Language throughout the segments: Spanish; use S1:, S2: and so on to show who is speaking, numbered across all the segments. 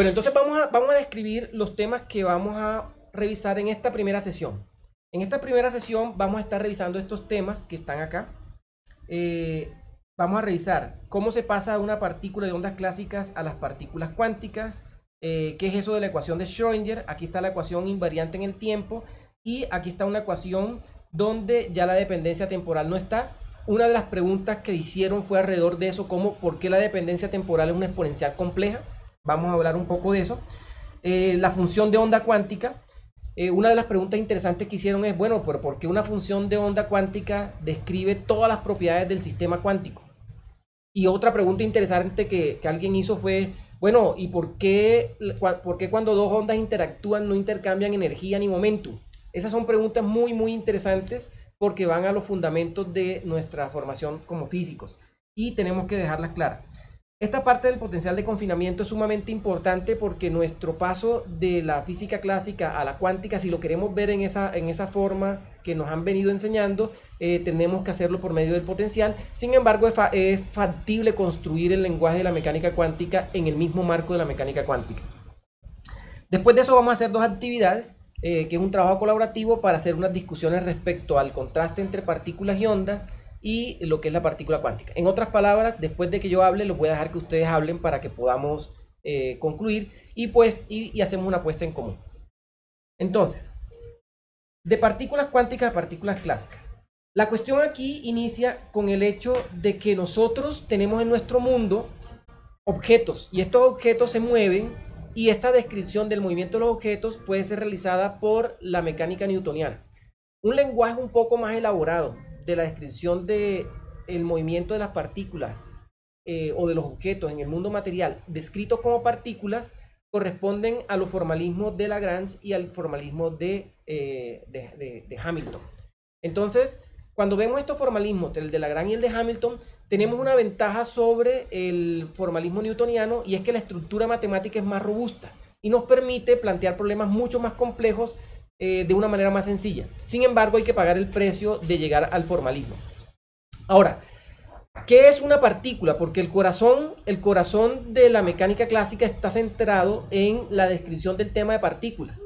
S1: Bueno, entonces vamos a describir los temas que vamos a revisar en esta primera sesión. En esta primera sesión vamos a estar revisando estos temas que están acá. Vamos a revisar cómo se pasa de una partícula de ondas clásicas a las partículas cuánticas, qué es eso de la ecuación de Schrödinger. Aquí está la ecuación invariante en el tiempo y aquí está una ecuación donde ya la dependencia temporal no está. Una de las preguntas que hicieron fue alrededor de eso, como por qué la dependencia temporal es una exponencial compleja. Vamos a hablar un poco de eso. La función de onda cuántica. Una de las preguntas interesantes que hicieron es, bueno, pero ¿por qué una función de onda cuántica describe todas las propiedades del sistema cuántico? Y otra pregunta interesante que alguien hizo fue, bueno, ¿y por qué cuando dos ondas interactúan no intercambian energía ni momentum? Esas son preguntas muy, muy interesantes porque van a los fundamentos de nuestra formación como físicos y tenemos que dejarlas claras. Esta parte del potencial de confinamiento es sumamente importante porque nuestro paso de la física clásica a la cuántica, si lo queremos ver en esa forma que nos han venido enseñando, tenemos que hacerlo por medio del potencial. Sin embargo, es factible construir el lenguaje de la mecánica cuántica en el mismo marco de la mecánica cuántica. Después de eso vamos a hacer dos actividades, que es un trabajo colaborativo para hacer unas discusiones respecto al contraste entre partículas y ondas y lo que es la partícula cuántica. En otras palabras, después de que yo hable, los voy a dejar que ustedes hablen para que podamos concluir y hacemos una apuesta en común. Entonces, de partículas cuánticas a partículas clásicas. La cuestión aquí inicia con el hecho de que nosotros tenemos en nuestro mundo objetos y estos objetos se mueven y esta descripción del movimiento de los objetos puede ser realizada por la mecánica newtoniana. Un lenguaje un poco más elaborado de la descripción del movimiento de las partículas o de los objetos en el mundo material descritos como partículas corresponden a los formalismos de Lagrange y al formalismo de Hamilton. Entonces, cuando vemos estos formalismos, el de Lagrange y el de Hamilton, tenemos una ventaja sobre el formalismo newtoniano y es que la estructura matemática es más robusta y nos permite plantear problemas mucho más complejos de una manera más sencilla. Sin embargo, hay que pagar el precio de llegar al formalismo. Ahora, ¿qué es una partícula? Porque el corazón de la mecánica clásica está centrado en la descripción del tema de partículas.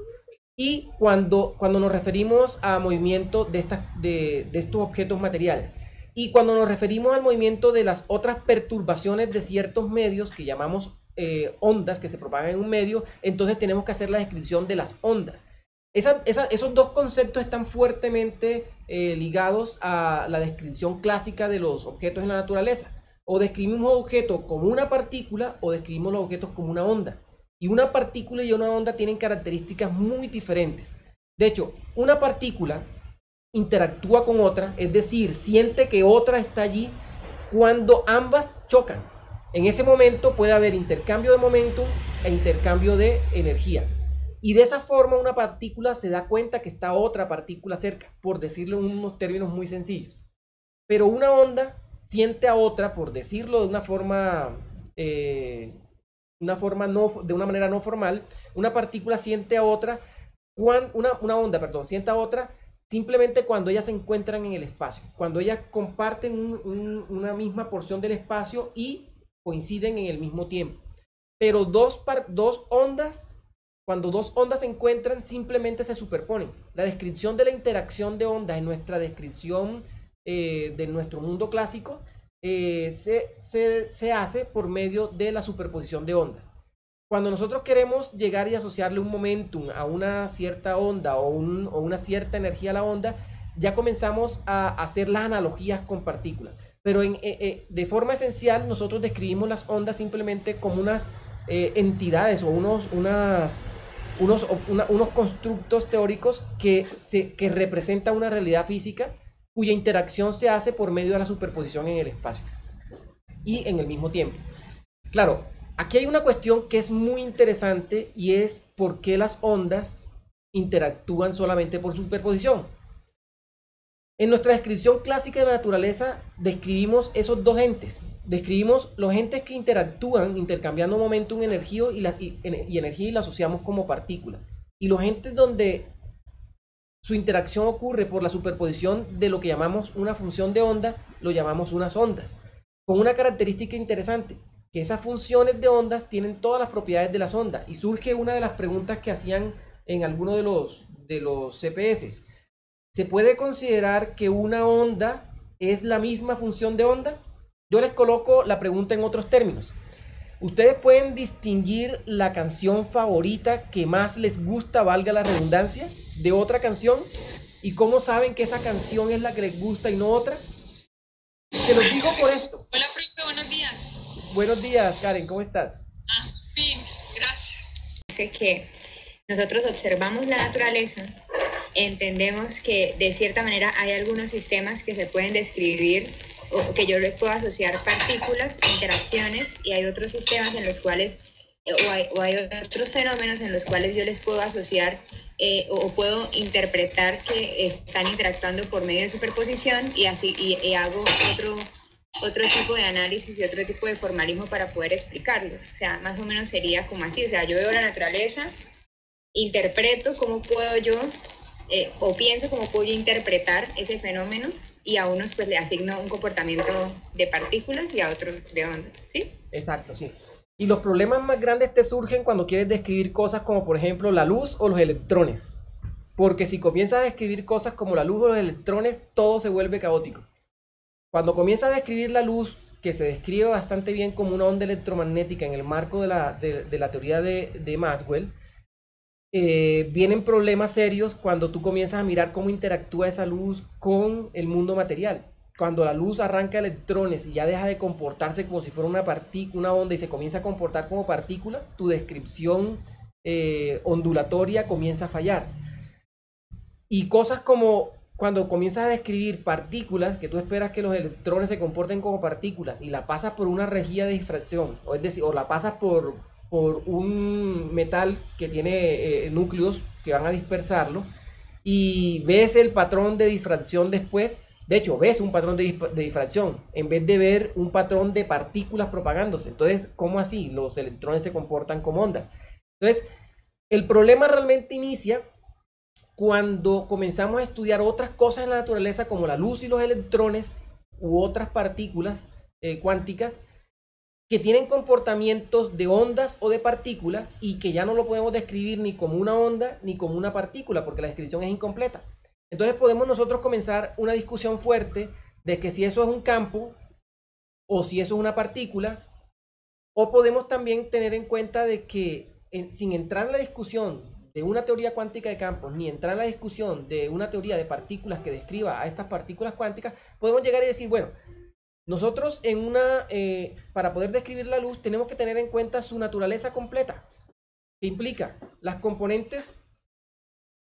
S1: Y cuando nos referimos a movimiento de estos objetos materiales, y cuando nos referimos al movimiento de las otras perturbaciones de ciertos medios que llamamos ondas que se propagan en un medio, entonces tenemos que hacer la descripción de las ondas. Esos dos conceptos están fuertemente ligados a la descripción clásica de los objetos en la naturaleza. O describimos un objeto como una partícula o describimos los objetos como una onda. Y una partícula y una onda tienen características muy diferentes. De hecho, una partícula interactúa con otra, es decir, siente que otra está allí cuando ambas chocan. En ese momento puede haber intercambio de momentum e intercambio de energía. Y de esa forma una partícula se da cuenta que está otra partícula cerca, por decirlo en unos términos muy sencillos. Pero una onda siente a otra, por decirlo de una manera no formal, una partícula siente a otra, una onda, perdón, siente a otra simplemente cuando ellas se encuentran en el espacio, cuando ellas comparten una misma porción del espacio y coinciden en el mismo tiempo. Pero cuando dos ondas se encuentran, simplemente se superponen. La descripción de la interacción de ondas en nuestra descripción de nuestro mundo clásico se hace por medio de la superposición de ondas. Cuando nosotros queremos llegar y asociarle un momentum a una cierta onda o una cierta energía a la onda, ya comenzamos a hacer las analogías con partículas. Pero de forma esencial, nosotros describimos las ondas simplemente como unas entidades o unos constructos teóricos que representan una realidad física cuya interacción se hace por medio de la superposición en el espacio y en el mismo tiempo. Claro, aquí hay una cuestión que es muy interesante y es por qué las ondas interactúan solamente por superposición. En nuestra descripción clásica de la naturaleza describimos esos dos entes. Describimos los entes que interactúan intercambiando momentum, energía y energía y la asociamos como partícula. Y los entes donde su interacción ocurre por la superposición de lo que llamamos una función de onda, lo llamamos unas ondas. Con una característica interesante, que esas funciones de ondas tienen todas las propiedades de las ondas. Y surge una de las preguntas que hacían en alguno de los CPS. ¿Se puede considerar que una onda es la misma función de onda? Yo les coloco la pregunta en otros términos. ¿Ustedes pueden distinguir la canción favorita que más les gusta, valga la redundancia, de otra canción? ¿Y cómo saben que esa canción es la que les gusta y no otra? Se los digo por esto.
S2: Hola, profe, buenos días.
S1: Buenos días, Karen, ¿cómo estás?
S2: Bien, gracias.
S3: Dice que nosotros observamos la naturaleza, entendemos que de cierta manera hay algunos sistemas que se pueden describir o que yo les puedo asociar partículas, interacciones, y hay otros sistemas en los cuales, o hay otros fenómenos en los cuales yo les puedo asociar o puedo interpretar que están interactuando por medio de superposición, y así y hago otro tipo de análisis y otro tipo de formalismo para poder explicarlos. O sea, más o menos sería como así. O sea, yo veo la naturaleza, interpreto cómo puedo yo, o pienso cómo puedo yo interpretar ese fenómeno, y a unos pues le asigno un comportamiento de partículas y a otros de ondas, ¿sí?
S1: Exacto, sí. Y los problemas más grandes te surgen cuando quieres describir cosas como, por ejemplo, la luz o los electrones. Porque si comienzas a describir cosas como la luz o los electrones, todo se vuelve caótico. Cuando comienzas a describir la luz, que se describe bastante bien como una onda electromagnética en el marco de la teoría de Maxwell, vienen problemas serios cuando tú comienzas a mirar cómo interactúa esa luz con el mundo material. Cuando la luz arranca electrones y ya deja de comportarse como si fuera una onda y se comienza a comportar como partícula, tu descripción ondulatoria comienza a fallar. Y cosas como cuando comienzas a describir partículas, que tú esperas que los electrones se comporten como partículas y la pasas por una rejilla de difracción, o es decir, o la pasas por un metal que tiene núcleos que van a dispersarlo, y ves el patrón de difracción después. De hecho, ves un patrón de difracción en vez de ver un patrón de partículas propagándose. Entonces, ¿cómo así? Los electrones se comportan como ondas. Entonces, el problema realmente inicia cuando comenzamos a estudiar otras cosas en la naturaleza, como la luz y los electrones u otras partículas cuánticas, que tienen comportamientos de ondas o de partículas, y que ya no lo podemos describir ni como una onda ni como una partícula, porque la descripción es incompleta. Entonces podemos nosotros comenzar una discusión fuerte de que si eso es un campo o si eso es una partícula, o podemos también tener en cuenta de que sin entrar en la discusión de una teoría cuántica de campos, ni entrar en la discusión de una teoría de partículas que describa a estas partículas cuánticas, podemos llegar y decir, bueno, nosotros para poder describir la luz tenemos que tener en cuenta su naturaleza completa, que implica las componentes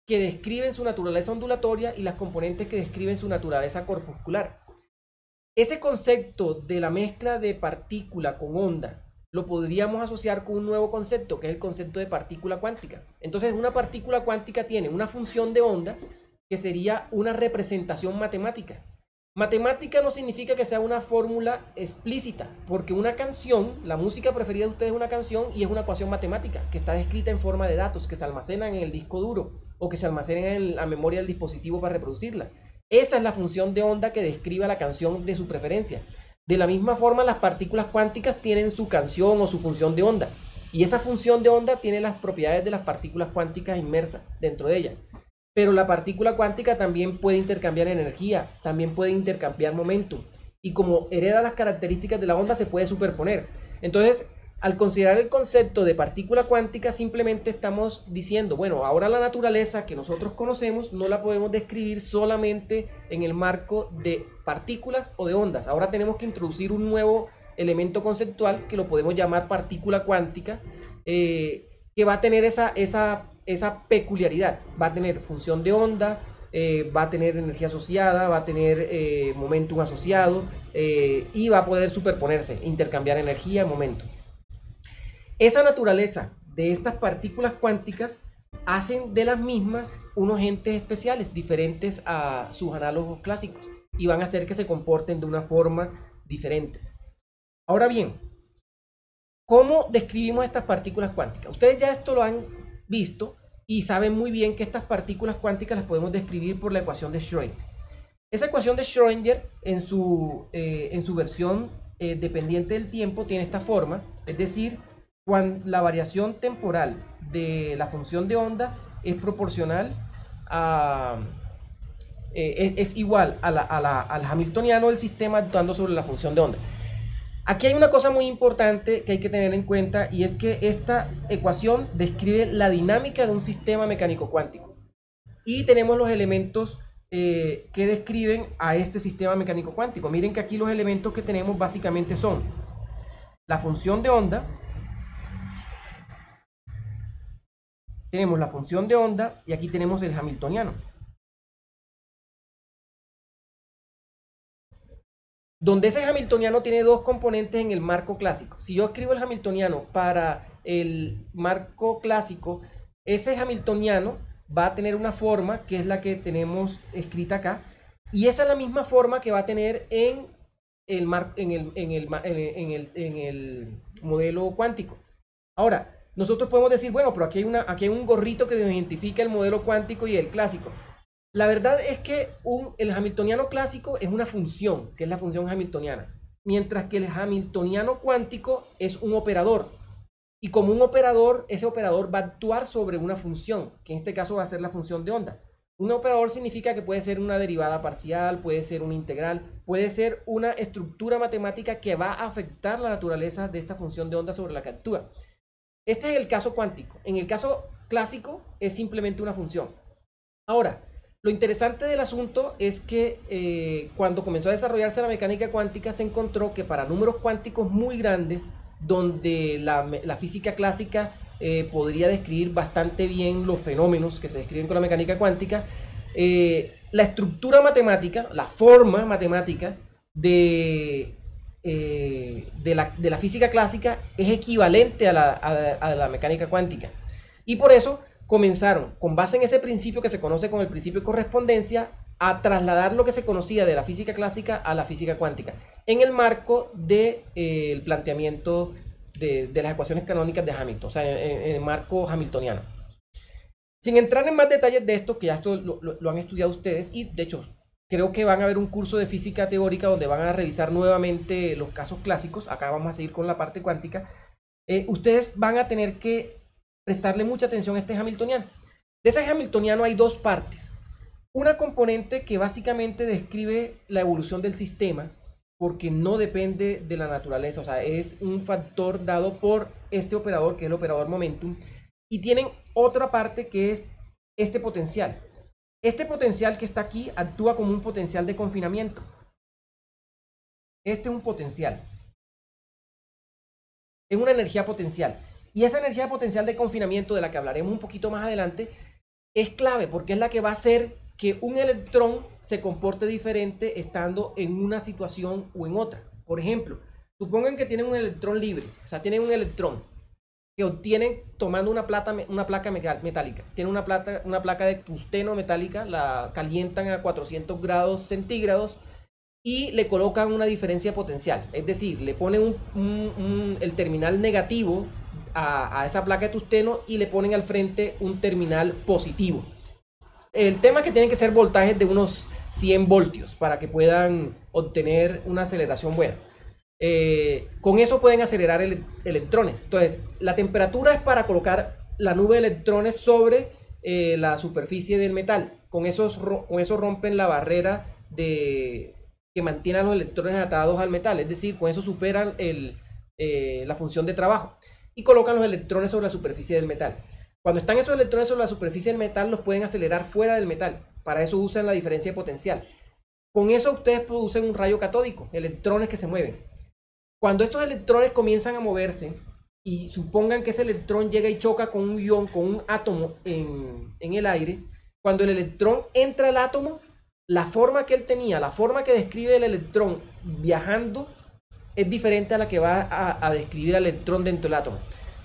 S1: que describen su naturaleza ondulatoria y las componentes que describen su naturaleza corpuscular. Ese concepto de la mezcla de partícula con onda lo podríamos asociar con un nuevo concepto, que es el concepto de partícula cuántica. Entonces, una partícula cuántica tiene una función de onda que sería una representación matemática. Matemática no significa que sea una fórmula explícita, porque una canción, la música preferida de ustedes es una canción y es una ecuación matemática que está descrita en forma de datos que se almacenan en el disco duro o que se almacenan en la memoria del dispositivo para reproducirla. Esa es la función de onda que describe la canción de su preferencia. De la misma forma, las partículas cuánticas tienen su canción o su función de onda, y esa función de onda tiene las propiedades de las partículas cuánticas inmersas dentro de ella. Pero la partícula cuántica también puede intercambiar energía, también puede intercambiar momentum, y como hereda las características de la onda, se puede superponer. Entonces, al considerar el concepto de partícula cuántica, simplemente estamos diciendo, bueno, ahora la naturaleza que nosotros conocemos no la podemos describir solamente en el marco de partículas o de ondas. Ahora tenemos que introducir un nuevo elemento conceptual que lo podemos llamar partícula cuántica, que va a tener esa peculiaridad. Va a tener función de onda, va a tener energía asociada, va a tener momentum asociado, y va a poder superponerse, intercambiar energía, momentum. Esa naturaleza de estas partículas cuánticas hacen de las mismas unos entes especiales, diferentes a sus análogos clásicos, y van a hacer que se comporten de una forma diferente. Ahora bien, ¿cómo describimos estas partículas cuánticas? Ustedes ya esto lo han visto y saben muy bien que estas partículas cuánticas las podemos describir por la ecuación de Schrödinger. Esa ecuación de Schrödinger en su versión dependiente del tiempo tiene esta forma, es decir, cuando la variación temporal de la función de onda es proporcional a... es igual al hamiltoniano del sistema actuando sobre la función de onda. Aquí hay una cosa muy importante que hay que tener en cuenta, y es que esta ecuación describe la dinámica de un sistema mecánico cuántico. Y tenemos los elementos que describen a este sistema mecánico cuántico. Miren que aquí los elementos que tenemos básicamente son la función de onda. Tenemos la función de onda y aquí tenemos el hamiltoniano. Donde ese hamiltoniano tiene dos componentes en el marco clásico. Si yo escribo el hamiltoniano para el marco clásico, ese hamiltoniano va a tener una forma que es la que tenemos escrita acá, y esa es la misma forma que va a tener en el modelo cuántico. Ahora, nosotros podemos decir, bueno, pero aquí hay un gorrito que identifica el modelo cuántico y el clásico. La verdad es que el hamiltoniano clásico es una función, que es la función hamiltoniana, mientras que el hamiltoniano cuántico es un operador. Y como un operador, ese operador va a actuar sobre una función, que en este caso va a ser la función de onda. Un operador significa que puede ser una derivada parcial, puede ser una integral, puede ser una estructura matemática que va a afectar la naturaleza de esta función de onda sobre la que actúa. Este es el caso cuántico. En el caso clásico es simplemente una función. Ahora, lo interesante del asunto es que cuando comenzó a desarrollarse la mecánica cuántica se encontró que para números cuánticos muy grandes, donde la física clásica podría describir bastante bien los fenómenos que se describen con la mecánica cuántica, la estructura matemática, la forma matemática de la física clásica es equivalente a la mecánica cuántica. Y por eso comenzaron, con base en ese principio que se conoce como el principio de correspondencia, a trasladar lo que se conocía de la física clásica a la física cuántica, en el marco del planteamiento de las ecuaciones canónicas de Hamilton, o sea, en el marco hamiltoniano. Sin entrar en más detalles de esto, que ya esto lo han estudiado ustedes, y de hecho creo que van a ver un curso de física teórica donde van a revisar nuevamente los casos clásicos. Acá vamos a seguir con la parte cuántica. Ustedes van a tener que prestarle mucha atención a este hamiltoniano. De ese hamiltoniano hay dos partes. Una componente que básicamente describe la evolución del sistema, porque no depende de la naturaleza, o sea, es un factor dado por este operador, que es el operador momentum, y tienen otra parte que es este potencial. Este potencial que está aquí actúa como un potencial de confinamiento. Este es un potencial. Es una energía potencial. Y esa energía potencial de confinamiento, de la que hablaremos un poquito más adelante, es clave porque es la que va a hacer que un electrón se comporte diferente estando en una situación o en otra. Por ejemplo, supongan que tienen un electrón libre, o sea, tienen un electrón que obtienen tomando una placa metálica. Tienen una placa de tungsteno metálica, la calientan a 400 grados centígrados y le colocan una diferencia potencial. Es decir, le ponen el terminal negativo a esa placa de tungsteno y le ponen al frente un terminal positivo. El tema es que tienen que ser voltajes de unos 100 voltios para que puedan obtener una aceleración buena. Con eso pueden acelerar electrones. Entonces, la temperatura es para colocar la nube de electrones sobre la superficie del metal. Con eso rompen la barrera que mantiene a los electrones atados al metal. Es decir, con eso superan la función de trabajo y colocan los electrones sobre la superficie del metal. Cuando están esos electrones sobre la superficie del metal, los pueden acelerar fuera del metal. Para eso usan la diferencia de potencial. Con eso ustedes producen un rayo catódico, electrones que se mueven. Cuando estos electrones comienzan a moverse y supongan que ese electrón llega y choca con un ion, con un átomo en el aire, cuando el electrón entra al átomo, la forma que él tenía, la forma que describe el electrón viajando, es diferente a la que va a describir el electrón dentro del átomo.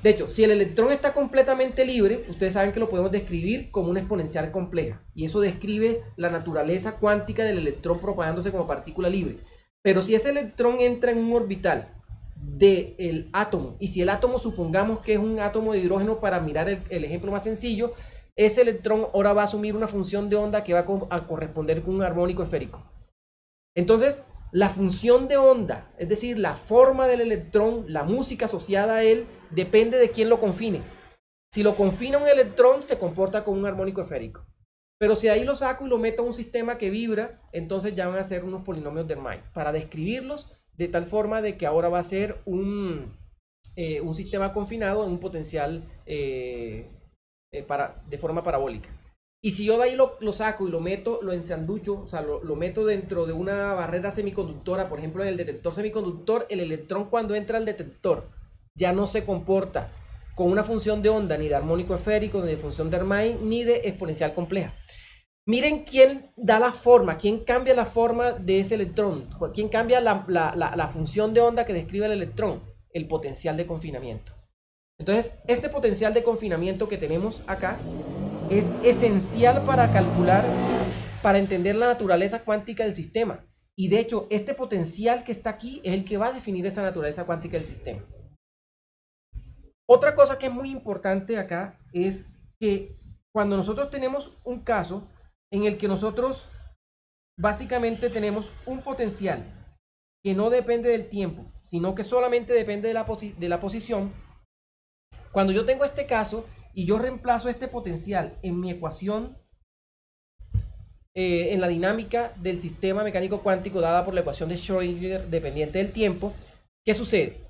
S1: De hecho, si el electrón está completamente libre, ustedes saben que lo podemos describir como una exponencial compleja. Y eso describe la naturaleza cuántica del electrón propagándose como partícula libre. Pero si ese electrón entra en un orbital del átomo, y si el átomo supongamos que es un átomo de hidrógeno para mirar el ejemplo más sencillo, ese electrón ahora va a asumir una función de onda que va a corresponder con un armónico esférico. Entonces, la función de onda, es decir, la forma del electrón, la música asociada a él, depende de quién lo confine. Si lo confina un electrón, se comporta como un armónico esférico. Pero si ahí lo saco y lo meto a un sistema que vibra, entonces ya van a ser unos polinomios de Hermite. Para describirlos de tal forma de que ahora va a ser un sistema confinado en un potencial de forma parabólica. Y si yo de ahí lo saco y lo meto, lo ensanducho, o sea, lo meto dentro de una barrera semiconductora, por ejemplo en el detector semiconductor, el electrón cuando entra al detector ya no se comporta con una función de onda, ni de armónico esférico, ni de función de Hermite, ni de exponencial compleja. Miren quién da la forma, quién cambia la forma de ese electrón, quién cambia la función de onda que describe el electrón, el potencial de confinamiento. Entonces, este potencial de confinamiento que tenemos acá es esencial para calcular, para entender la naturaleza cuántica del sistema. Y de hecho, este potencial que está aquí es el que va a definir esa naturaleza cuántica del sistema. Otra cosa que es muy importante acá es que cuando nosotros tenemos un caso en el que nosotros básicamente tenemos un potencial que no depende del tiempo, sino que solamente depende de la posición, cuando yo tengo este caso y yo reemplazo este potencial en mi ecuación, en la dinámica del sistema mecánico cuántico dada por la ecuación de Schrödinger dependiente del tiempo, ¿qué sucede?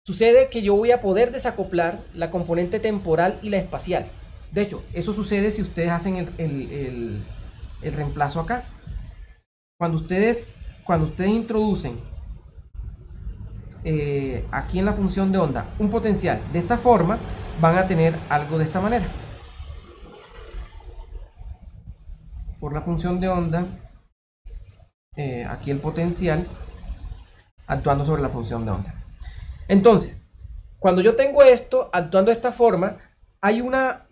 S1: Sucede que yo voy a poder desacoplar la componente temporal y la espacial. De hecho, eso sucede si ustedes hacen el reemplazo acá. Cuando ustedes introducen aquí en la función de onda un potencial de esta forma, van a tener algo de esta manera. Por la función de onda, aquí el potencial actuando sobre la función de onda. Entonces, cuando yo tengo esto actuando de esta forma, hay una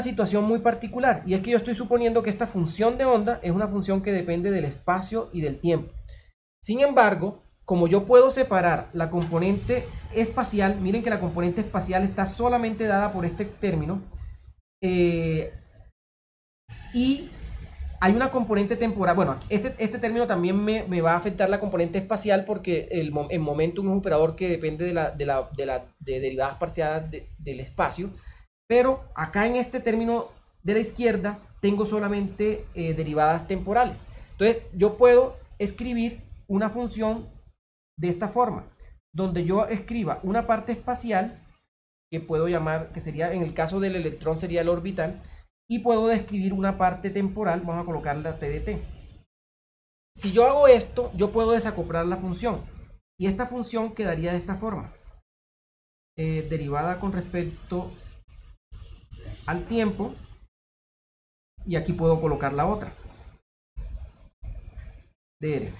S1: situación muy particular, y es que yo estoy suponiendo que esta función de onda es una función que depende del espacio y del tiempo. Sin embargo, como yo puedo separar la componente espacial, miren que la componente espacial está solamente dada por este término, y hay una componente temporal. Bueno, este término también me va a afectar la componente espacial porque el momentum es un operador que depende de derivadas parciales del espacio. Pero acá en este término de la izquierda tengo solamente derivadas temporales. Entonces yo puedo escribir una función de esta forma, donde yo escriba una parte espacial que puedo llamar, que sería, en el caso del electrón sería el orbital, y puedo describir una parte temporal, vamos a colocarla T de T. Si yo hago esto, yo puedo desacoplar la función, y esta función quedaría de esta forma, derivada con respecto al tiempo, y aquí puedo colocar la otra, dr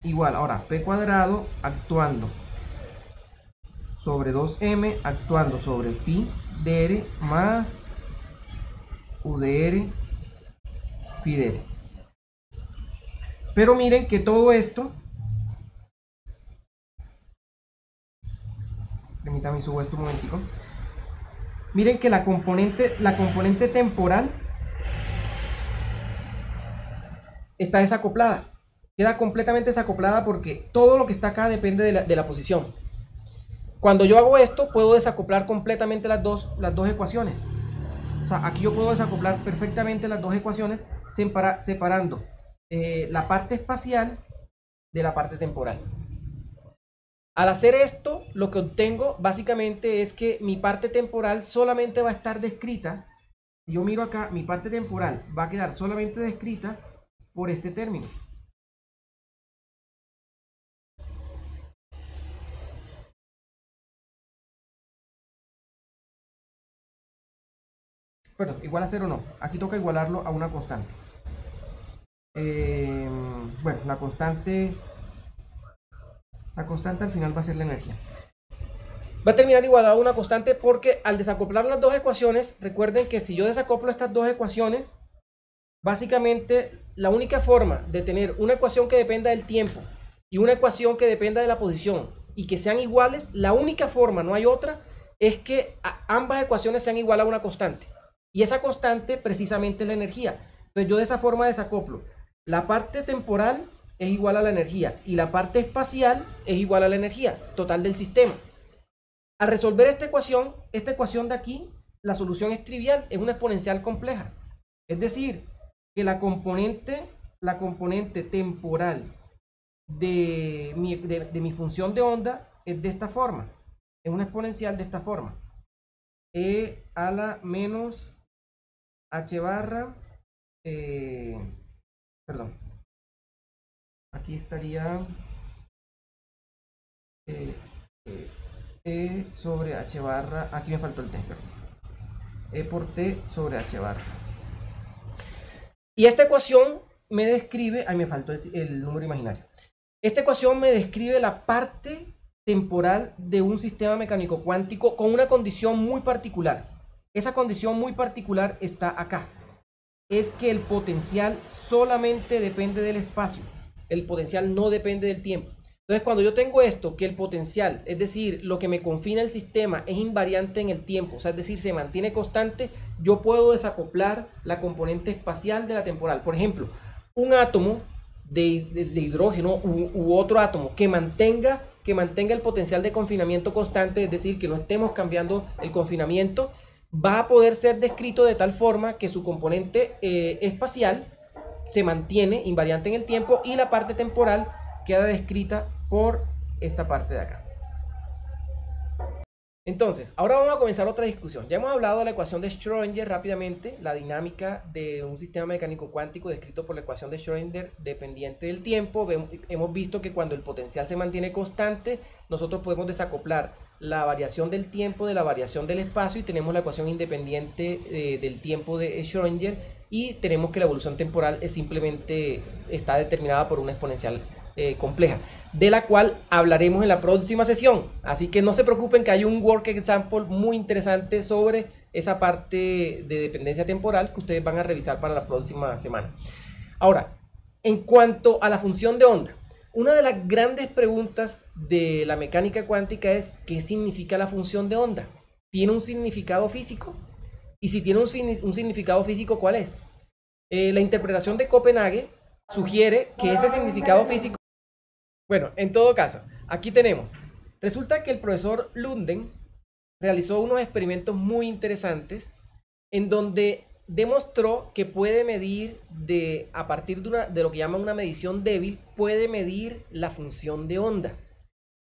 S1: igual, ahora p cuadrado actuando sobre 2m actuando sobre phi dr más udr phi dr. Pero miren que todo esto, permítanme subo esto un momentico. Miren que la componente temporal está desacoplada. Queda completamente desacoplada porque todo lo que está acá depende de la posición. Cuando yo hago esto, puedo desacoplar completamente las dos ecuaciones. O sea, aquí yo puedo desacoplar perfectamente las dos ecuaciones separando la parte espacial de la parte temporal. Al hacer esto, lo que obtengo básicamente es que mi parte temporal solamente va a estar descrita. Si yo miro acá, mi parte temporal va a quedar solamente descrita por este término. Bueno, igual a 0 no. Aquí toca igualarlo a una constante. Bueno, la constante al final va a ser la energía. Va a terminar igualado a una constante porque al desacoplar las dos ecuaciones, recuerden que si yo desacoplo estas dos ecuaciones, básicamente la única forma de tener una ecuación que dependa del tiempo y una ecuación que dependa de la posición y que sean iguales, la única forma, no hay otra, es que ambas ecuaciones sean igual a una constante. Y esa constante precisamente es la energía. Entonces yo de esa forma desacoplo la parte temporal es igual a la energía y la parte espacial es igual a la energía total del sistema. Al resolver esta ecuación de aquí, la solución es trivial, es una exponencial compleja. Es decir, que la componente temporal de mi función de onda es de esta forma. Es una exponencial de esta forma. E a la menos h barra, perdón, aquí estaría E sobre h barra, aquí me faltó el t, perdón, E por t sobre h barra. Y esta ecuación me describe, ahí me faltó el número imaginario. Esta ecuación me describe la parte temporal de un sistema mecánico cuántico con una condición muy particular. Esa condición muy particular está acá. Es que el potencial solamente depende del espacio. El potencial no depende del tiempo. Entonces, cuando yo tengo esto, que el potencial, es decir, lo que me confina el sistema, es invariante en el tiempo, o sea, es decir, se mantiene constante, yo puedo desacoplar la componente espacial de la temporal. Por ejemplo, un átomo de hidrógeno u otro átomo que mantenga el potencial de confinamiento constante, es decir, que no estemos cambiando el confinamiento, va a poder ser descrito de tal forma que su componente espacial se mantiene invariante en el tiempo y la parte temporal queda descrita por esta parte de acá. Entonces, ahora vamos a comenzar otra discusión. Ya hemos hablado de la ecuación de Schrödinger rápidamente, la dinámica de un sistema mecánico cuántico descrito por la ecuación de Schrödinger dependiente del tiempo. Hemos visto que cuando el potencial se mantiene constante, nosotros podemos desacoplar la variación del tiempo de la variación del espacio y tenemos la ecuación independiente del tiempo de Schrödinger, y tenemos que la evolución temporal simplemente está determinada por una exponencial compleja, de la cual hablaremos en la próxima sesión. Así que no se preocupen, que hay un work example muy interesante sobre esa parte de dependencia temporal que ustedes van a revisar para la próxima semana. Ahora, en cuanto a la función de onda, una de las grandes preguntas de la mecánica cuántica es: ¿qué significa la función de onda? ¿Tiene un significado físico? Y si tiene un significado físico, ¿cuál es? La interpretación de Copenhague sugiere que ese significado físico... Bueno, en todo caso, aquí tenemos. Resulta que el profesor Lunden realizó unos experimentos muy interesantes en donde demostró que puede medir a partir de lo que llaman una medición débil, puede medir la función de onda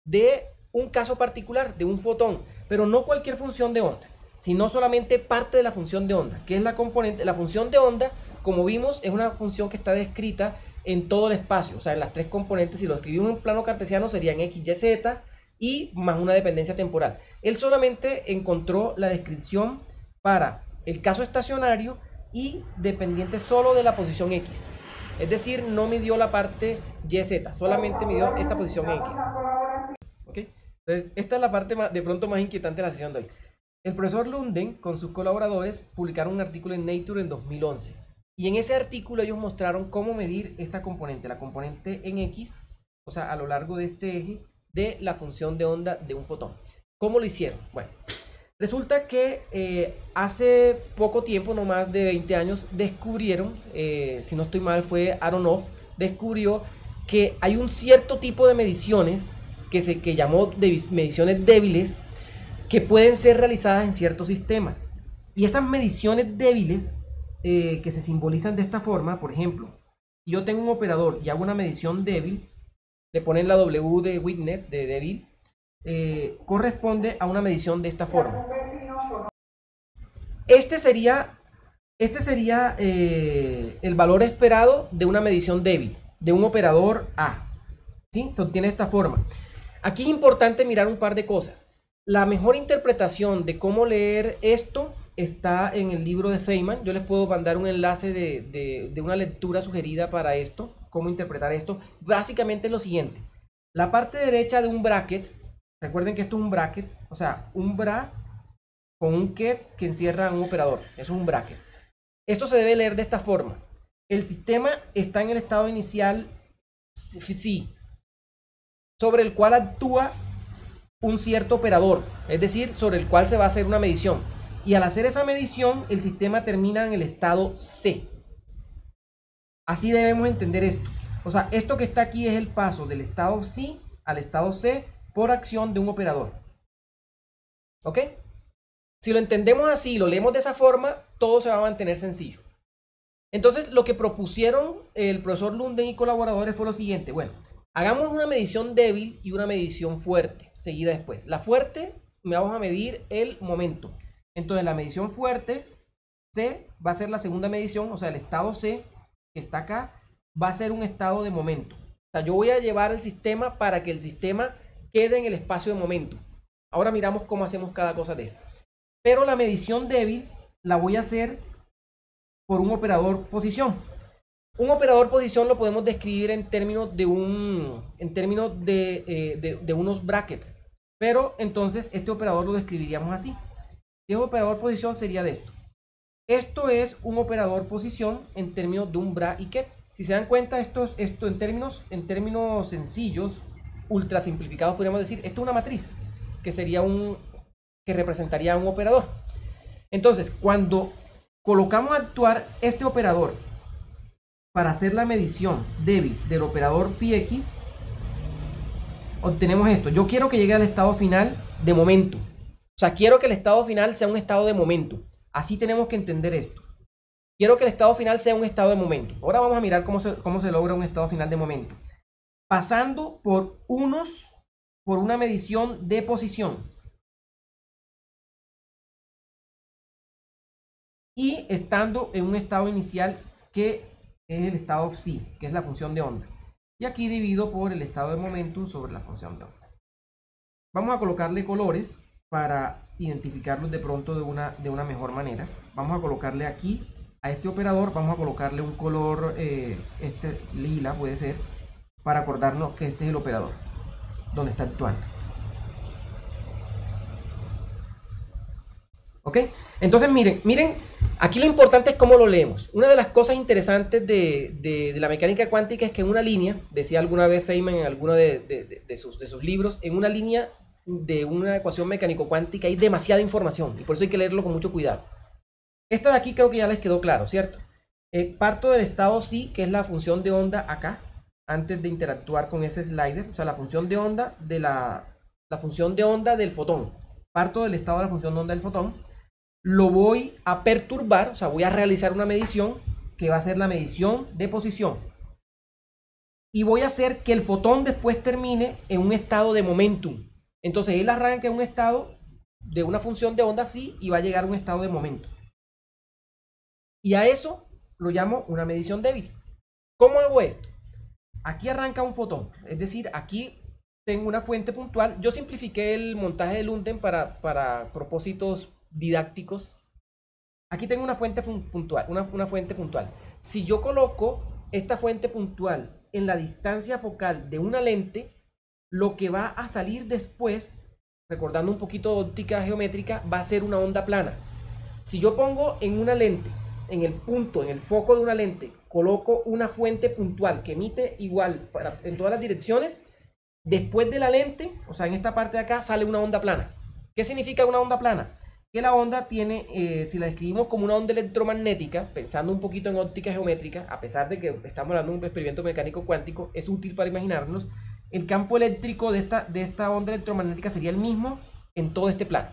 S1: de un caso particular, de un fotón, pero no cualquier función de onda, sino solamente parte de la función de onda, que es la componente. La función de onda, como vimos, es una función que está descrita en todo el espacio, o sea, en las tres componentes. Si lo escribimos en plano cartesiano serían x, y, z, y más una dependencia temporal. Él solamente encontró la descripción para el caso estacionario y dependiente solo de la posición x, es decir, no midió la parte y, z, solamente midió esta posición x. ¿Okay? Entonces, esta es la parte de pronto más inquietante de la sesión de hoy. El profesor Lunden con sus colaboradores publicaron un artículo en Nature en 2011. Y en ese artículo ellos mostraron cómo medir esta componente, la componente en X, o sea, a lo largo de este eje, de la función de onda de un fotón. ¿Cómo lo hicieron? Bueno, resulta que hace poco tiempo, no más de 20 años, descubrieron, si no estoy mal fue Aronoff, descubrió que hay un cierto tipo de mediciones que llamó mediciones débiles, que pueden ser realizadas en ciertos sistemas. Y esas mediciones débiles que se simbolizan de esta forma, por ejemplo, si yo tengo un operador y hago una medición débil, le ponen la W de witness, de débil, corresponde a una medición de esta forma. Este sería el valor esperado de una medición débil, de un operador A. ¿Sí? Se obtiene de esta forma. Aquí es importante mirar un par de cosas. La mejor interpretación de cómo leer esto está en el libro de Feynman. Yo les puedo mandar un enlace de una lectura sugerida para esto, cómo interpretar esto. Básicamente es lo siguiente: la parte derecha de un bracket, recuerden que esto es un bracket, o sea, un bra con un ket que encierra un operador, eso es un bracket. Esto se debe leer de esta forma: el sistema está en el estado inicial sí, sobre el cual actúa un cierto operador, es decir, sobre el cual se va a hacer una medición. Y al hacer esa medición, el sistema termina en el estado C. Así debemos entender esto. O sea, esto que está aquí es el paso del estado sí al estado C por acción de un operador. ¿Ok? Si lo entendemos así y lo leemos de esa forma, todo se va a mantener sencillo. Entonces, lo que propusieron el profesor Lunden y colaboradores fue lo siguiente. Bueno, hagamos una medición débil y una medición fuerte, seguida después. La fuerte, vamos a medir el momento. Entonces, la medición fuerte, C, va a ser la segunda medición, o sea, el estado C, que está acá, va a ser un estado de momento. O sea, yo voy a llevar el sistema para que el sistema quede en el espacio de momento. Ahora miramos cómo hacemos cada cosa de esto. Pero la medición débil la voy a hacer por un operador posición. Un operador posición lo podemos describir en términos de unos brackets. Pero entonces este operador lo describiríamos así. Si es operador posición sería de esto. Esto es un operador posición en términos de un bra y ket. Si se dan cuenta, esto en términos sencillos, ultra simplificados, podríamos decir, esto es una matriz, que sería que representaría un operador. Entonces, cuando colocamos a actuar este operador para hacer la medición débil del operador px, obtenemos esto. Yo quiero que llegue al estado final de momento. O sea, quiero que el estado final sea un estado de momento. Así tenemos que entender esto. Quiero que el estado final sea un estado de momento. Ahora vamos a mirar cómo se logra un estado final de momento. Pasando por una medición de posición. Y estando en un estado inicial que es el estado psi, que es la función de onda. Y aquí divido por el estado de momentum sobre la función de onda. Vamos a colocarle colores para identificarlos de pronto de una mejor manera. Vamos a colocarle aquí a este operador, vamos a colocarle un color, lila puede ser, para acordarnos que este es el operador, donde está actuando. ¿Ok? Entonces miren, aquí lo importante es cómo lo leemos. Una de las cosas interesantes de la mecánica cuántica es que en una línea, decía alguna vez Feynman en alguno de sus libros, en una línea de una ecuación mecánico-cuántica hay demasiada información y por eso hay que leerlo con mucho cuidado. Esta de aquí creo que ya les quedó claro, ¿cierto? Parto del estado psi, que es la función de onda acá, antes de interactuar con ese slider, o sea, la función de onda la función de onda del fotón. Parto del estado de la función de onda del fotón. Lo voy a perturbar, o sea, voy a realizar una medición que va a ser la medición de posición. Y voy a hacer que el fotón después termine en un estado de momentum. Entonces él arranca en un estado de una función de onda psi y va a llegar a un estado de momento. Y a eso lo llamo una medición débil. ¿Cómo hago esto? Aquí arranca un fotón, es decir, aquí tengo una fuente puntual. Yo simplifiqué el montaje de Lunden para propósitos didácticos. Aquí tengo una fuente puntual, una fuente puntual. Si yo coloco esta fuente puntual en la distancia focal de una lente, lo que va a salir después, recordando un poquito de óptica geométrica, va a ser una onda plana. Si yo pongo en una lente, en el foco de una lente, coloco una fuente puntual que emite igual en todas las direcciones, después de la lente, o sea, en esta parte de acá, sale una onda plana. ¿Qué significa una onda plana? Que la onda tiene, si la describimos como una onda electromagnética, pensando un poquito en óptica geométrica, a pesar de que estamos hablando de un experimento mecánico cuántico, es útil para imaginarnos, el campo eléctrico de esta onda electromagnética sería el mismo en todo este plano.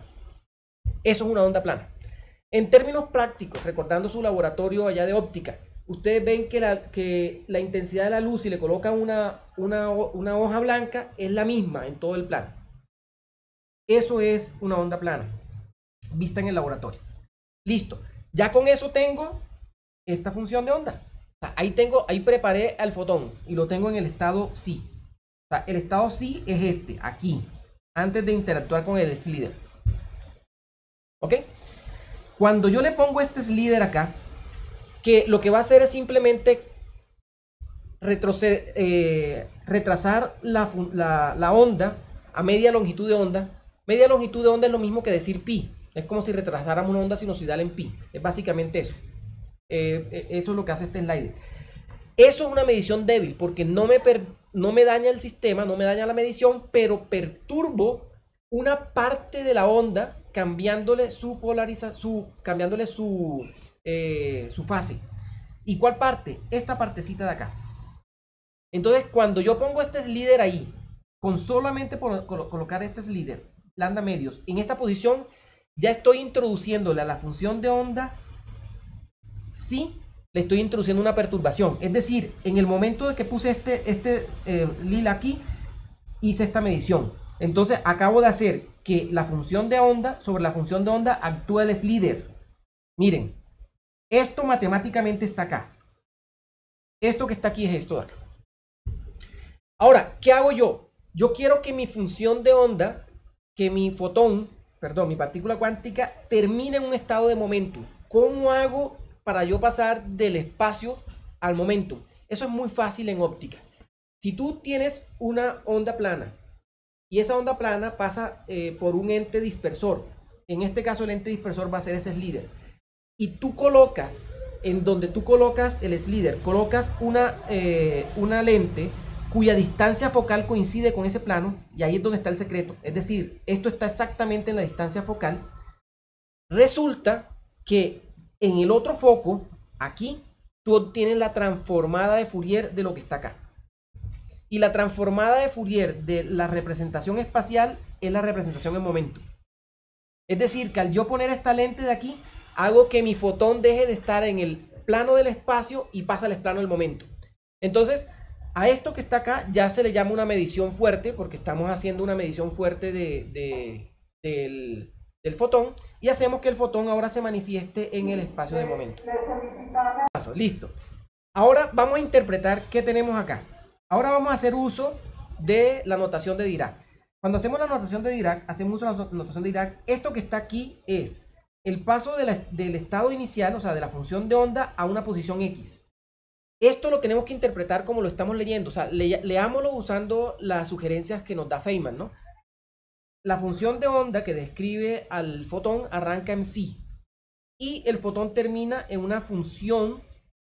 S1: Eso es una onda plana. En términos prácticos, recordando su laboratorio allá de óptica, ustedes ven que la intensidad de la luz, si le colocan una hoja blanca, es la misma en todo el plano. Eso es una onda plana vista en el laboratorio. Listo. Ya con eso tengo esta función de onda. O sea, ahí preparé al fotón y lo tengo en el estado psi. O sea, el estado psi es este, aquí, antes de interactuar con el slider. ¿Ok? Cuando yo le pongo este slider acá, que lo que va a hacer es simplemente retrasar la onda a media longitud de onda. Media longitud de onda es lo mismo que decir pi. Es como si retrasáramos una onda sinusoidal en pi. Es básicamente eso. Eso es lo que hace este slider. Eso es una medición débil porque no me daña el sistema, no me daña la medición, pero perturbo una parte de la onda cambiándole su fase. ¿Y cuál parte? Esta partecita de acá. Entonces, cuando yo pongo este slider ahí, con solamente colocar este slider, lambda medios, en esta posición, ya estoy introduciéndole a la función de onda, sí, le estoy introduciendo una perturbación. Es decir, en el momento de que puse este lila aquí, hice esta medición. Entonces, acabo de hacer que la función de onda, sobre la función de onda, actúa el slider. Miren, esto matemáticamente está acá. Esto que está aquí es esto de acá. Ahora, ¿qué hago yo? Yo quiero que mi función de onda, que mi fotón, perdón, mi partícula cuántica, termine en un estado de momentum. ¿Cómo hago para yo pasar del espacio al momentum? Eso es muy fácil en óptica. Si tú tienes una onda plana y esa onda plana pasa por un ente dispersor, en este caso el ente dispersor va a ser ese slider, y tú colocas, en donde tú colocas el slider, colocas una lente cuya distancia focal coincide con ese plano, y ahí es donde está el secreto. Es decir, esto está exactamente en la distancia focal. Resulta que en el otro foco, aquí, tú obtienes la transformada de Fourier de lo que está acá. Y la transformada de Fourier de la representación espacial es la representación en momento. Es decir, que al yo poner esta lente de aquí, hago que mi fotón deje de estar en el plano del espacio y pasa al plano del momento. Entonces, a esto que está acá ya se le llama una medición fuerte, porque estamos haciendo una medición fuerte del fotón, y hacemos que el fotón ahora se manifieste en el espacio de momento. Listo. Ahora vamos a interpretar qué tenemos acá. Ahora vamos a hacer uso de la notación de Dirac. Cuando hacemos la notación de Dirac, hacemos uso de la notación de Dirac. Esto que está aquí es el paso del estado inicial, o sea, de la función de onda a una posición X. Esto lo tenemos que interpretar como lo estamos leyendo. O sea, leámoslo usando las sugerencias que nos da Feynman, ¿no? La función de onda que describe al fotón arranca en psi. Y el fotón termina en una función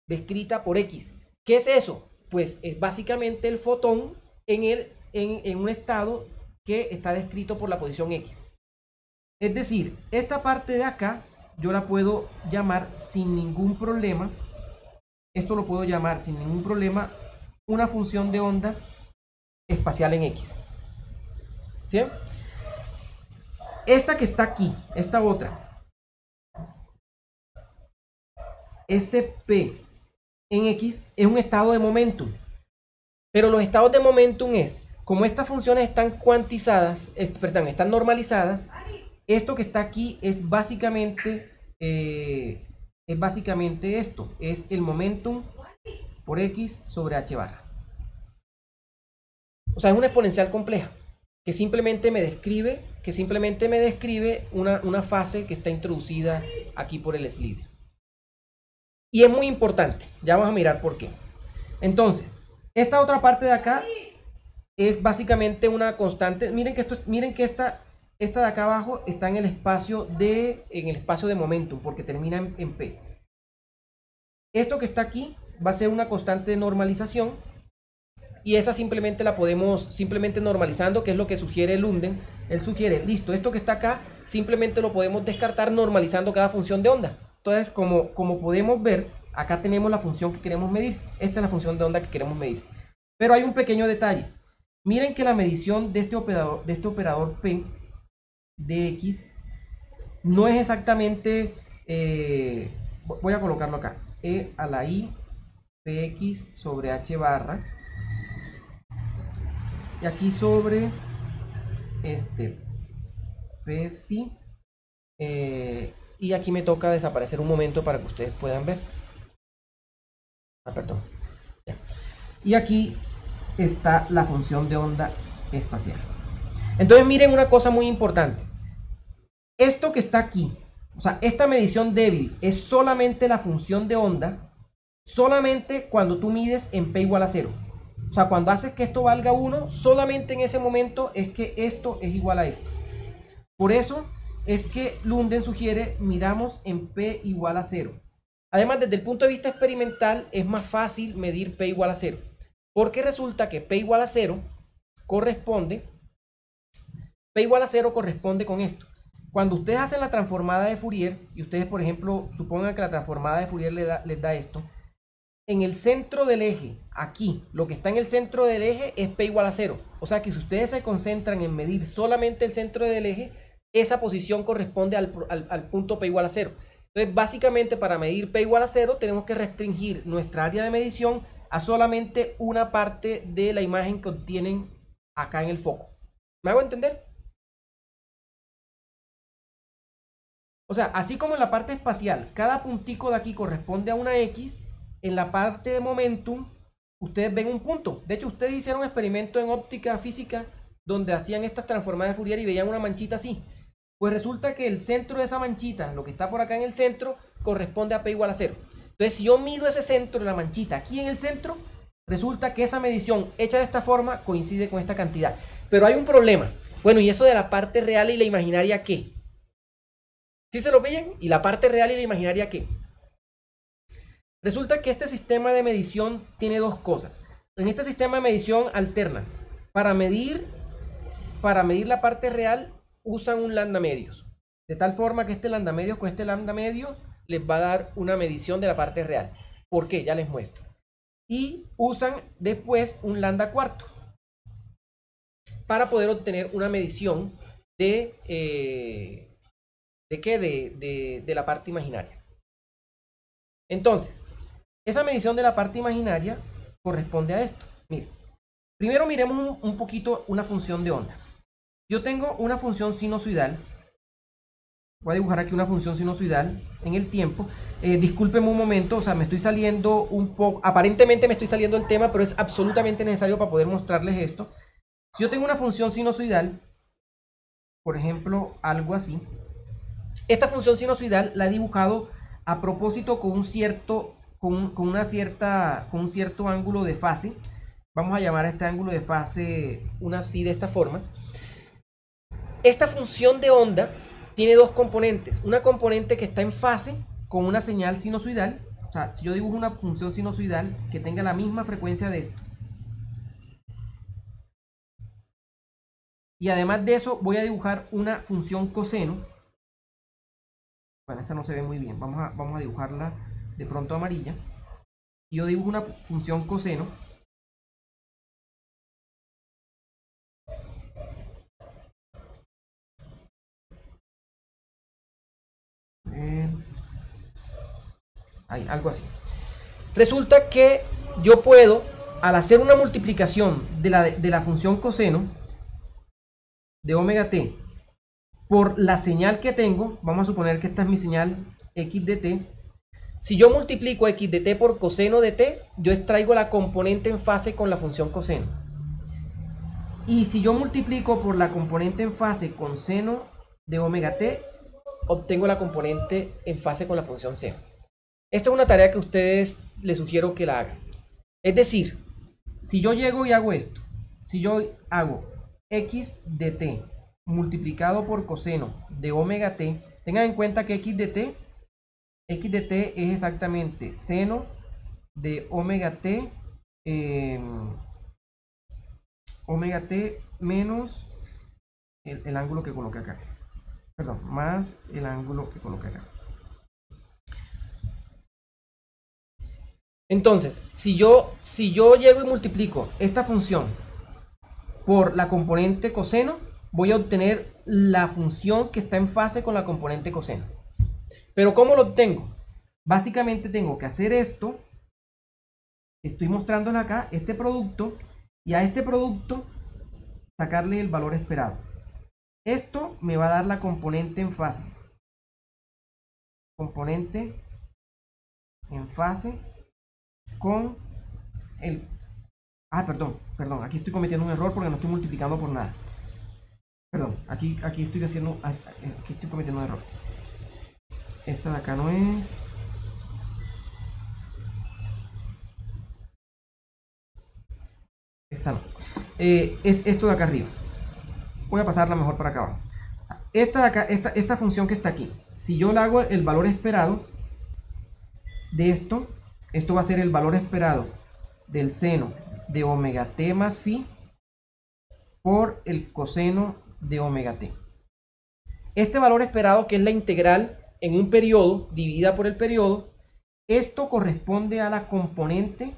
S1: descrita por X. ¿Qué es eso? Pues es básicamente el fotón en un estado que está descrito por la posición X. Es decir, esta parte de acá yo la puedo llamar sin ningún problema. Esto lo puedo llamar sin ningún problema una función de onda espacial en X. ¿Sí? Esta que está aquí, esta otra, este P en X es un estado de momentum. Pero los estados de momentum es, como estas funciones están cuantizadas, están normalizadas, esto que está aquí es básicamente esto, es el momentum por X sobre H barra. O sea, es una exponencial compleja que simplemente me describe, una fase que está introducida aquí por el slider. Y es muy importante, ya vamos a mirar por qué. Entonces, esta otra parte de acá es básicamente una constante. Miren que esta de acá abajo está en el espacio de momentum, porque termina en P. Esto que está aquí va a ser una constante de normalización, y esa simplemente la podemos, normalizando, que es lo que sugiere Lunden. Él sugiere, listo, esto que está acá simplemente lo podemos descartar normalizando cada función de onda. Entonces, como podemos ver, acá tenemos la función que queremos medir. Esta es la función de onda que queremos medir. Pero hay un pequeño detalle. Miren que la medición de este operador P de X no es exactamente, voy a colocarlo acá, E a la I Px sobre H barra, y aquí sobre Pfsi, y aquí me toca desaparecer un momento para que ustedes puedan ver. Perdón. Ya. Y aquí está la función de onda espacial. Entonces miren una cosa muy importante. Esto que está aquí, o sea, esta medición débil es solamente la función de onda, solamente cuando tú mides en P igual a 0. O sea, cuando haces que esto valga 1, solamente en ese momento es que esto es igual a esto. Por eso es que Lunden sugiere midamos en P igual a 0. Además, desde el punto de vista experimental es más fácil medir P igual a 0. Porque resulta que P igual a 0 corresponde con esto. Cuando ustedes hacen la transformada de Fourier, y ustedes, por ejemplo, supongan que la transformada de Fourier les da esto, en el centro del eje, aquí, lo que está en el centro del eje es P igual a 0. O sea que si ustedes se concentran en medir solamente el centro del eje, esa posición corresponde al punto P igual a 0. Entonces, básicamente, para medir P igual a 0, tenemos que restringir nuestra área de medición a solamente una parte de la imagen que obtienen acá en el foco. ¿Me hago entender? O sea, así como en la parte espacial, cada puntico de aquí corresponde a una X, en la parte de momentum, ustedes ven un punto. De hecho, ustedes hicieron un experimento en óptica física donde hacían estas transformadas de Fourier y veían una manchita así. Pues resulta que el centro de esa manchita, lo que está por acá en el centro, corresponde a P igual a 0. Entonces, si yo mido ese centro de la manchita aquí en el centro, resulta que esa medición hecha de esta forma coincide con esta cantidad. Pero hay un problema. Bueno, ¿y eso de la parte real y la imaginaria qué? ¿Sí se lo pillan? ¿Y la parte real y la imaginaria qué? Resulta que este sistema de medición tiene dos cosas. En este sistema de medición alternan. Para medir la parte real usan un lambda medios. De tal forma que este lambda medios con este lambda medios les va a dar una medición de la parte real. ¿Por qué? Ya les muestro. Y usan después un lambda cuarto para poder obtener una medición de la parte imaginaria. Entonces, esa medición de la parte imaginaria corresponde a esto. Miren, primero miremos un poquito una función de onda. Yo tengo una función sinusoidal. Voy a dibujar aquí una función sinusoidal en el tiempo. Discúlpenme un momento, o sea, me estoy saliendo un poco, aparentemente me estoy saliendo del tema, pero es absolutamente necesario para poder mostrarles esto. Si yo tengo una función sinusoidal, por ejemplo, algo así, esta función sinusoidal la he dibujado a propósito con un cierto ángulo de fase. Vamos a llamar a este ángulo de fase así, de esta forma. Esta función de onda tiene dos componentes. Una componente que está en fase con una señal sinusoidal. O sea, si yo dibujo una función sinusoidal que tenga la misma frecuencia de esto. Y además de eso voy a dibujar una función coseno. Bueno, esa no se ve muy bien. Vamos a dibujarla de pronto amarilla. Y yo dibujo una función coseno. Ahí, algo así. Resulta que yo puedo, al hacer una multiplicación de la función coseno de omega t por la señal que tengo, vamos a suponer que esta es mi señal x de t. Si yo multiplico x de t por coseno de t, yo extraigo la componente en fase con la función coseno. Y si yo multiplico por la componente en fase con seno de omega t, obtengo la componente en fase con la función seno. Esto es una tarea que a ustedes les sugiero que la hagan. Es decir, si yo llego y hago esto, si yo hago x de t multiplicado por coseno de omega t, tengan en cuenta que x de t es exactamente seno de omega t menos el ángulo que coloqué acá. Perdón, más el ángulo que coloqué acá. Entonces, si yo llego y multiplico esta función por la componente coseno, voy a obtener la función que está en fase con la componente coseno. Pero ¿cómo lo obtengo? Básicamente tengo que hacer esto. Estoy mostrándole acá este producto y a este producto sacarle el valor esperado. Esto me va a dar la componente en fase. Componente en fase con el... perdón, aquí estoy cometiendo un error porque no estoy multiplicando por nada. Perdón, aquí estoy cometiendo un error. Esta de acá no es. Esta no. Es esto de acá arriba. Voy a pasarla mejor para acá abajo. Esta de acá, esta función que está aquí. Si yo le hago el valor esperado de esto va a ser el valor esperado del seno de omega t más phi por el coseno de omega t. Este valor esperado, que es la integral en un periodo dividida por el periodo, Esto corresponde a la componente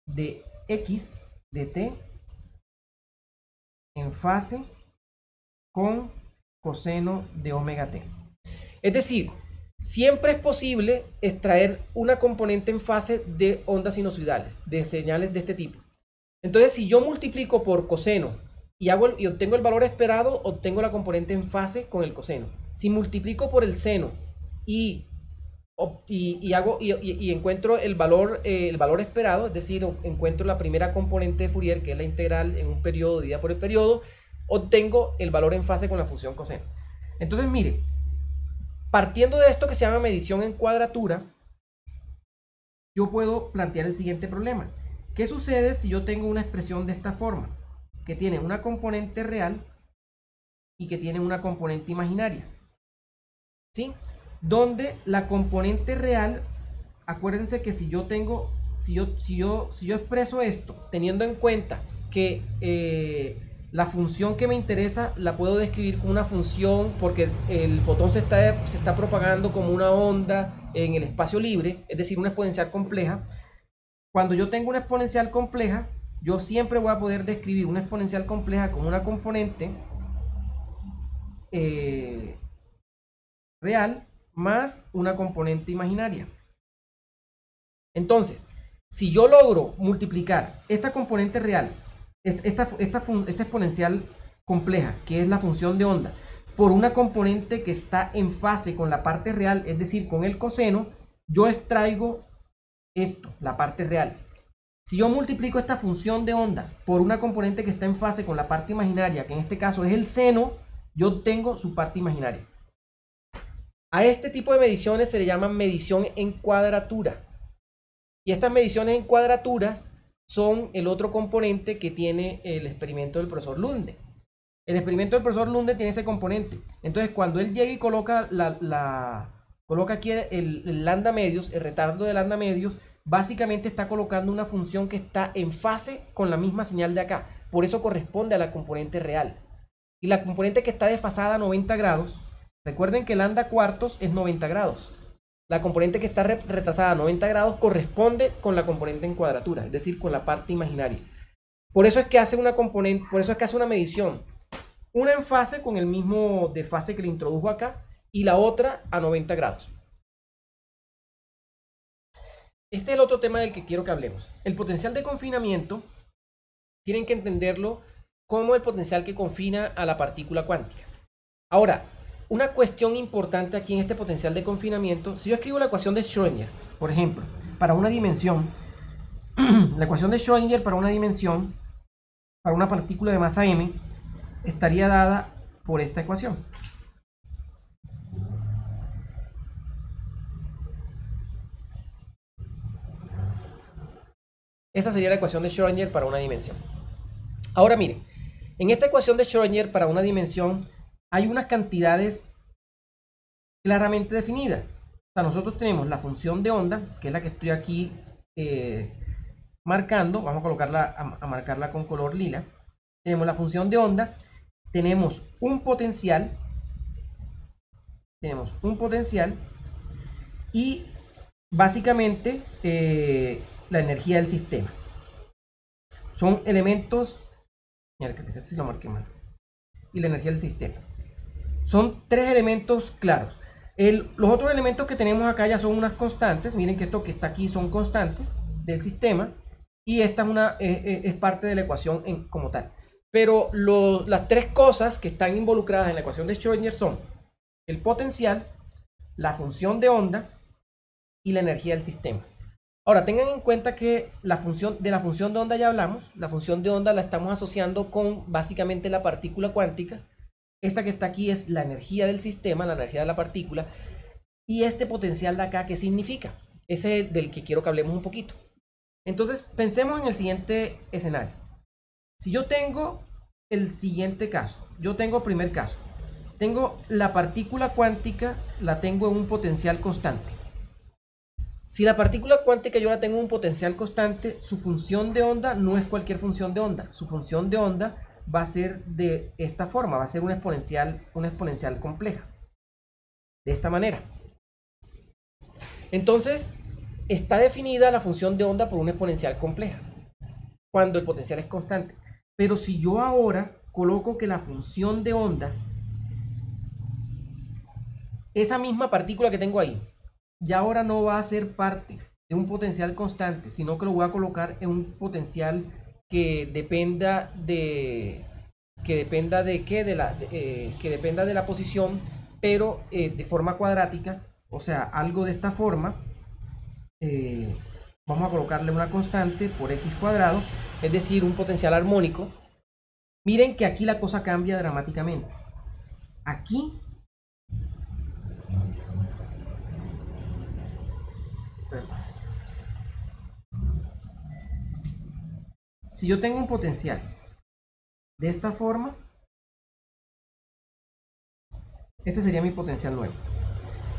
S1: de x de t en fase con coseno de omega t. Es decir, siempre es posible extraer una componente en fase de ondas sinusoidales, de señales de este tipo. Entonces, si yo multiplico por coseno y obtengo el valor esperado, obtengo la componente en fase con el coseno. Si multiplico por el seno y encuentro el valor esperado, es decir, encuentro la primera componente de Fourier, que es la integral en un periodo dividida por el periodo, obtengo el valor en fase con la función coseno. Entonces, mire, partiendo de esto que se llama medición en cuadratura, yo puedo plantear el siguiente problema. ¿Qué sucede si yo tengo una expresión de esta forma? Que tiene una componente real y que tiene una componente imaginaria, ¿sí? Donde la componente real, acuérdense que si yo expreso esto teniendo en cuenta que la función que me interesa la puedo describir como una función porque el fotón se está propagando como una onda en el espacio libre, es decir, una exponencial compleja. Cuando yo tengo una exponencial compleja, yo siempre voy a poder describir una exponencial compleja como una componente real más una componente imaginaria. Entonces, si yo logro multiplicar esta componente real, esta exponencial compleja, que es la función de onda, por una componente que está en fase con la parte real, es decir, con el coseno, yo extraigo esto, la parte real. Si yo multiplico esta función de onda por una componente que está en fase con la parte imaginaria, que en este caso es el seno, yo obtengo su parte imaginaria. A este tipo de mediciones se le llama medición en cuadratura. Y estas mediciones en cuadraturas son el otro componente que tiene el experimento del profesor Lunde. El experimento del profesor Lunde tiene ese componente. Entonces, cuando él llega y coloca aquí el lambda medios, el retardo de lambda medios, básicamente está colocando una función que está en fase con la misma señal de acá. Por eso corresponde a la componente real. Y la componente que está desfasada a 90 grados, recuerden que lambda cuartos es 90 grados. La componente que está retrasada a 90 grados corresponde con la componente en cuadratura, es decir, con la parte imaginaria. Por eso es que hace una medición. Una en fase con el mismo desfase que le introdujo acá y la otra a 90 grados. Este es el otro tema del que quiero que hablemos. El potencial de confinamiento, tienen que entenderlo como el potencial que confina a la partícula cuántica. Ahora, una cuestión importante aquí en este potencial de confinamiento, si yo escribo la ecuación de Schrödinger, por ejemplo, para una dimensión, la ecuación de Schrödinger para una dimensión, para una partícula de masa m, estaría dada por esta ecuación. Esa sería la ecuación de Schrödinger para una dimensión. Ahora miren, en esta ecuación de Schrödinger para una dimensión hay unas cantidades claramente definidas. O sea, nosotros tenemos la función de onda, que es la que estoy aquí marcando. Vamos a colocarla, a marcarla con color lila. Tenemos la función de onda, tenemos un potencial y básicamente la energía del sistema. Son elementos, mira que si lo marqué mal, y la energía del sistema. Son tres elementos claros. Los otros elementos que tenemos acá ya son unas constantes. Miren que esto que está aquí son constantes del sistema. Y esta es parte de la ecuación como tal. Pero las tres cosas que están involucradas en la ecuación de Schrödinger son el potencial, la función de onda y la energía del sistema. Ahora, tengan en cuenta que de la función de onda ya hablamos. La función de onda la estamos asociando con básicamente la partícula cuántica. Esta que está aquí es la energía del sistema, la energía de la partícula. Y este potencial de acá, ¿qué significa? Ese es del que quiero que hablemos un poquito. Entonces, pensemos en el siguiente escenario. Si yo tengo el siguiente caso, primer caso, tengo la partícula cuántica, la tengo en un potencial constante. Si la partícula cuántica yo la tengo en un potencial constante, su función de onda no es cualquier función de onda. Su función de onda va a ser de esta forma, va a ser una exponencial compleja. de esta manera. Entonces, está definida la función de onda por una exponencial compleja, cuando el potencial es constante. Pero si yo ahora coloco que la función de onda, esa misma partícula que tengo ahí, ya ahora no va a ser parte de un potencial constante, sino que lo voy a colocar en un potencial que dependa de la posición, pero de forma cuadrática, o sea, algo de esta forma. Vamos a colocarle una constante por x cuadrado, es decir, un potencial armónico. Miren que aquí la cosa cambia dramáticamente. Aquí si yo tengo un potencial de esta forma, este sería mi potencial nuevo.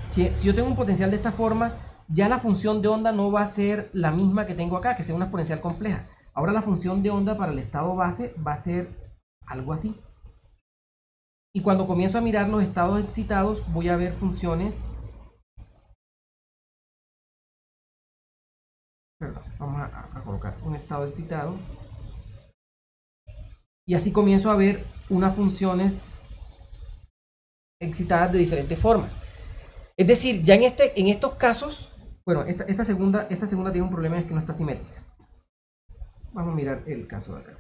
S1: Si yo tengo un potencial de esta forma, ya la función de onda no va a ser la misma que tengo acá, que sea una exponencial compleja. Ahora la función de onda para el estado base va a ser algo así. Y cuando comienzo a mirar los estados excitados, voy a ver funciones. Perdón, vamos a colocar un estado excitado. Y así comienzo a ver unas funciones excitadas de diferentes formas. Es decir, ya en estos casos, bueno, esta segunda tiene un problema, es que no está simétrica. Vamos a mirar el caso de acá.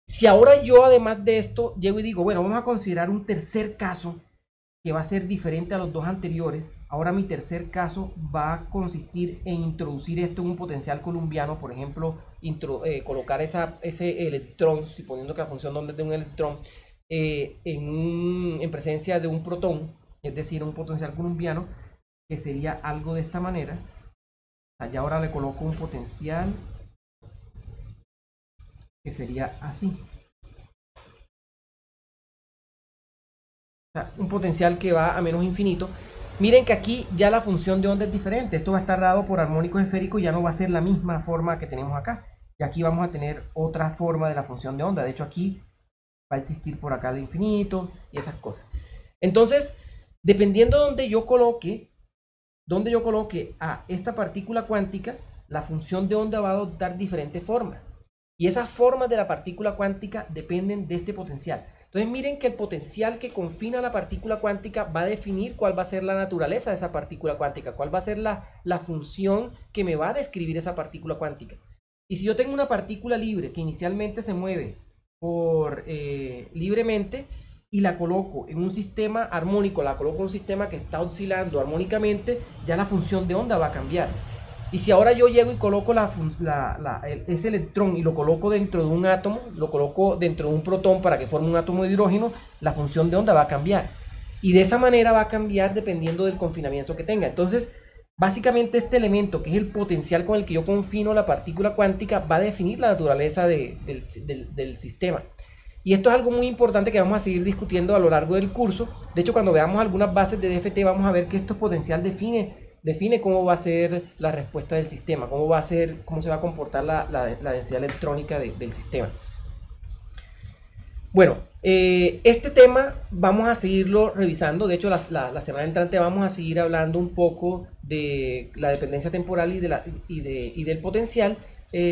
S1: Si ahora yo, además de esto, llego y digo, bueno, vamos a considerar un tercer caso que va a ser diferente a los dos anteriores. Ahora mi tercer caso va a consistir en introducir esto en un potencial columbiano, por ejemplo, colocar ese electrón, suponiendo que la función de onda es de un electrón, en presencia de un protón, es decir, un potencial columbiano, que sería algo de esta manera. Allá ahora le coloco un potencial que sería así. O sea, un potencial que va a menos infinito. Miren que aquí ya la función de onda es diferente. Esto va a estar dado por armónicos esféricos y ya no va a ser la misma forma que tenemos acá. Y aquí vamos a tener otra forma de la función de onda. De hecho, aquí va a existir por acá el infinito y esas cosas. Entonces, dependiendo de donde yo coloque a esta partícula cuántica, la función de onda va a adoptar diferentes formas. Y esas formas de la partícula cuántica dependen de este potencial. Entonces miren que el potencial que confina la partícula cuántica va a definir cuál va a ser la naturaleza de esa partícula cuántica, cuál va a ser la función que me va a describir esa partícula cuántica. Y si yo tengo una partícula libre que inicialmente se mueve libremente y la coloco en un sistema armónico, la coloco en un sistema que está oscilando armónicamente, ya la función de onda va a cambiar. Y si ahora yo llego y coloco ese electrón y lo coloco dentro de un átomo, lo coloco dentro de un protón para que forme un átomo de hidrógeno, la función de onda va a cambiar. Y de esa manera va a cambiar dependiendo del confinamiento que tenga. Entonces, básicamente este elemento, que es el potencial con el que yo confino la partícula cuántica, va a definir la naturaleza del sistema. Y esto es algo muy importante que vamos a seguir discutiendo a lo largo del curso. De hecho, cuando veamos algunas bases de DFT, vamos a ver que esto potencial define cómo va a ser la respuesta del sistema, cómo se va a comportar la densidad electrónica del sistema. Bueno, este tema vamos a seguirlo revisando. De hecho, la semana entrante vamos a seguir hablando un poco de la dependencia temporal y del potencial.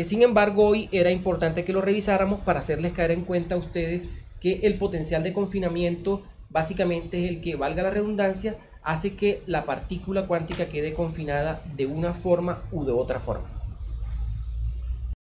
S1: Sin embargo, hoy era importante que lo revisáramos para hacerles caer en cuenta a ustedes que el potencial de confinamiento básicamente es el que, valga la redundancia, hace que la partícula cuántica quede confinada de una forma u de otra forma.